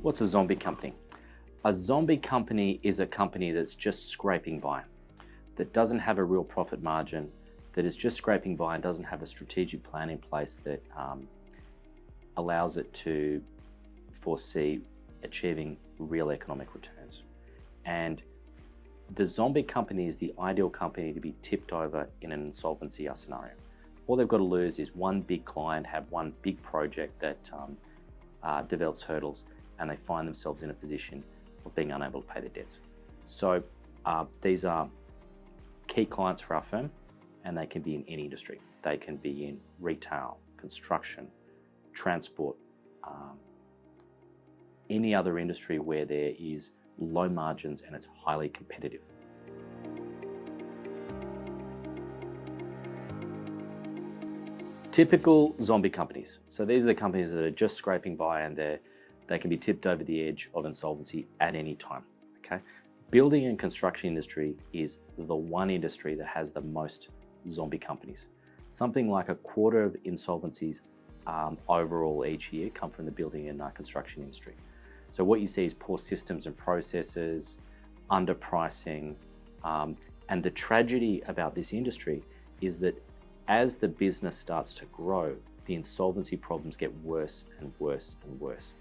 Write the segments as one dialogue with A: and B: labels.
A: What's a zombie company? A zombie company is a company that's just scraping by, that doesn't have a real profit margin, that is just scraping by and doesn't have a strategic plan in place that allows it to foresee achieving real economic returns. And the zombie company is the ideal company to be tipped over in an insolvency scenario. All they've got to lose is one big client, have one big project that develops hurdles, and they find themselves in a position of being unable to pay their debts. So these are key clients for our firm, and they can be in any industry. They can be in retail, construction, transport, any other industry where there is low margins and it's highly competitive. Typical zombie companies. So these are the companies that are just scraping by and they can be tipped over the edge of insolvency at any time. Okay, building and construction industry is the one industry that has the most zombie companies. Something like a quarter of insolvencies overall each year come from the building and construction industry. So what you see is poor systems and processes, underpricing, and the tragedy about this industry is that as the business starts to grow, the insolvency problems get worse and worse and worse.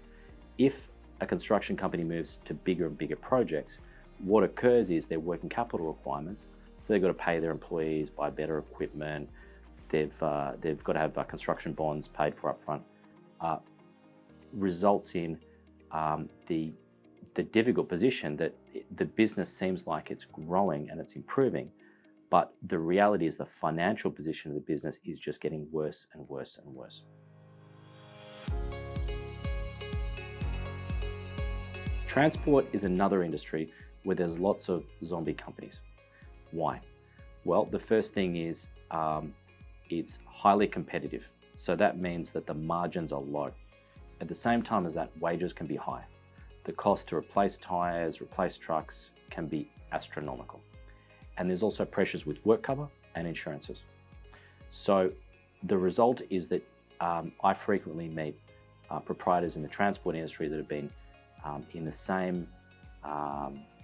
A: If a construction company moves to bigger and bigger projects, what occurs is their working capital requirements, so they've got to pay their employees, buy better equipment, they've got to have construction bonds paid for up front, results in the difficult position that the business seems like it's growing and it's improving, but the reality is the financial position of the business is just getting worse and worse and worse. Transport is another industry where there's lots of zombie companies. Why? Well, the first thing is it's highly competitive. So that means that the margins are low. At the same time as that, wages can be high. The cost to replace tires, replace trucks can be astronomical. And there's also pressures with work cover and insurances. So the result is that I frequently meet proprietors in the transport industry that have been in the same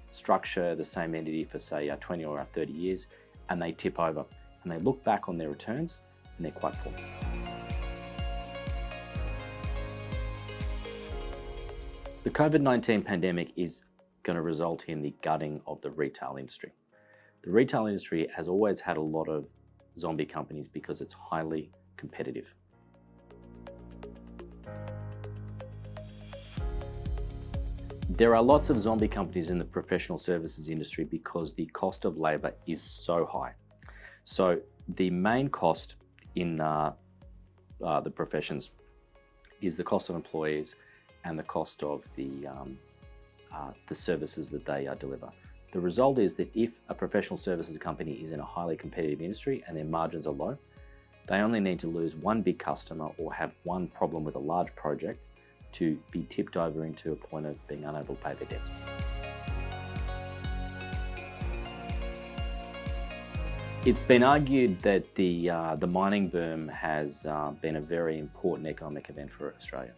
A: structure, the same entity for say 20 or 30 years, and they tip over and they look back on their returns and they're quite poor. The COVID-19 pandemic is going to result in the gutting of the retail industry. The retail industry has always had a lot of zombie companies because it's highly competitive. There are lots of zombie companies in the professional services industry because the cost of labor is so high. So the main cost in the professions is the cost of employees and the cost of the services that they deliver. The result is that if a professional services company is in a highly competitive industry and their margins are low, they only need to lose one big customer or have one problem with a large project to be tipped over into a point of being unable to pay their debts. It's been argued that the mining boom has been a very important economic event for Australia.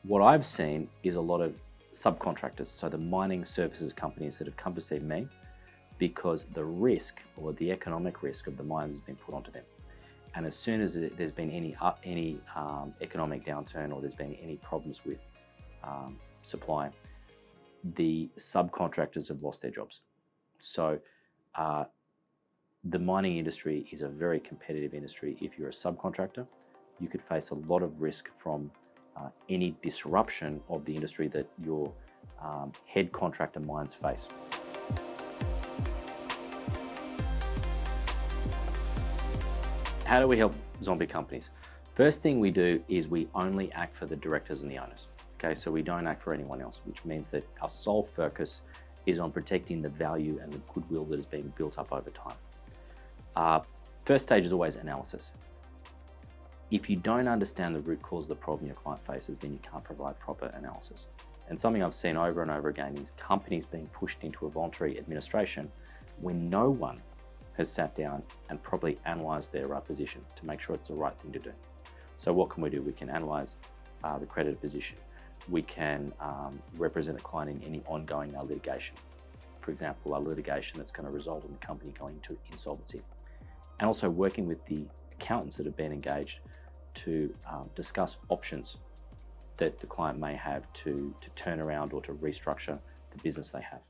A: What I've seen is a lot of subcontractors, so the mining services companies that have come to see me because the risk or the economic risk of the mines has been put onto them. And as soon as there's been any economic downturn or there's been any problems with supply, the subcontractors have lost their jobs. So the mining industry is a very competitive industry. If you're a subcontractor, you could face a lot of risk from any disruption of the industry that your head contractor mines face. How do we help zombie companies? First thing we do is we only act for the directors and the owners. Okay, so we don't act for anyone else, which means that our sole focus is on protecting the value and the goodwill that is being built up over time. First stage is always analysis. If you don't understand the root cause of the problem your client faces, then you can't provide proper analysis. And something I've seen over and over again is companies being pushed into a voluntary administration when no one has sat down and probably analysed their position to make sure it's the right thing to do. So what can we do? We can analyse the creditor position. we can represent the client in any ongoing litigation. For example, a litigation that's going to result in the company going into insolvency. And also working with the accountants that have been engaged to discuss options that the client may have to turn around or to restructure the business they have.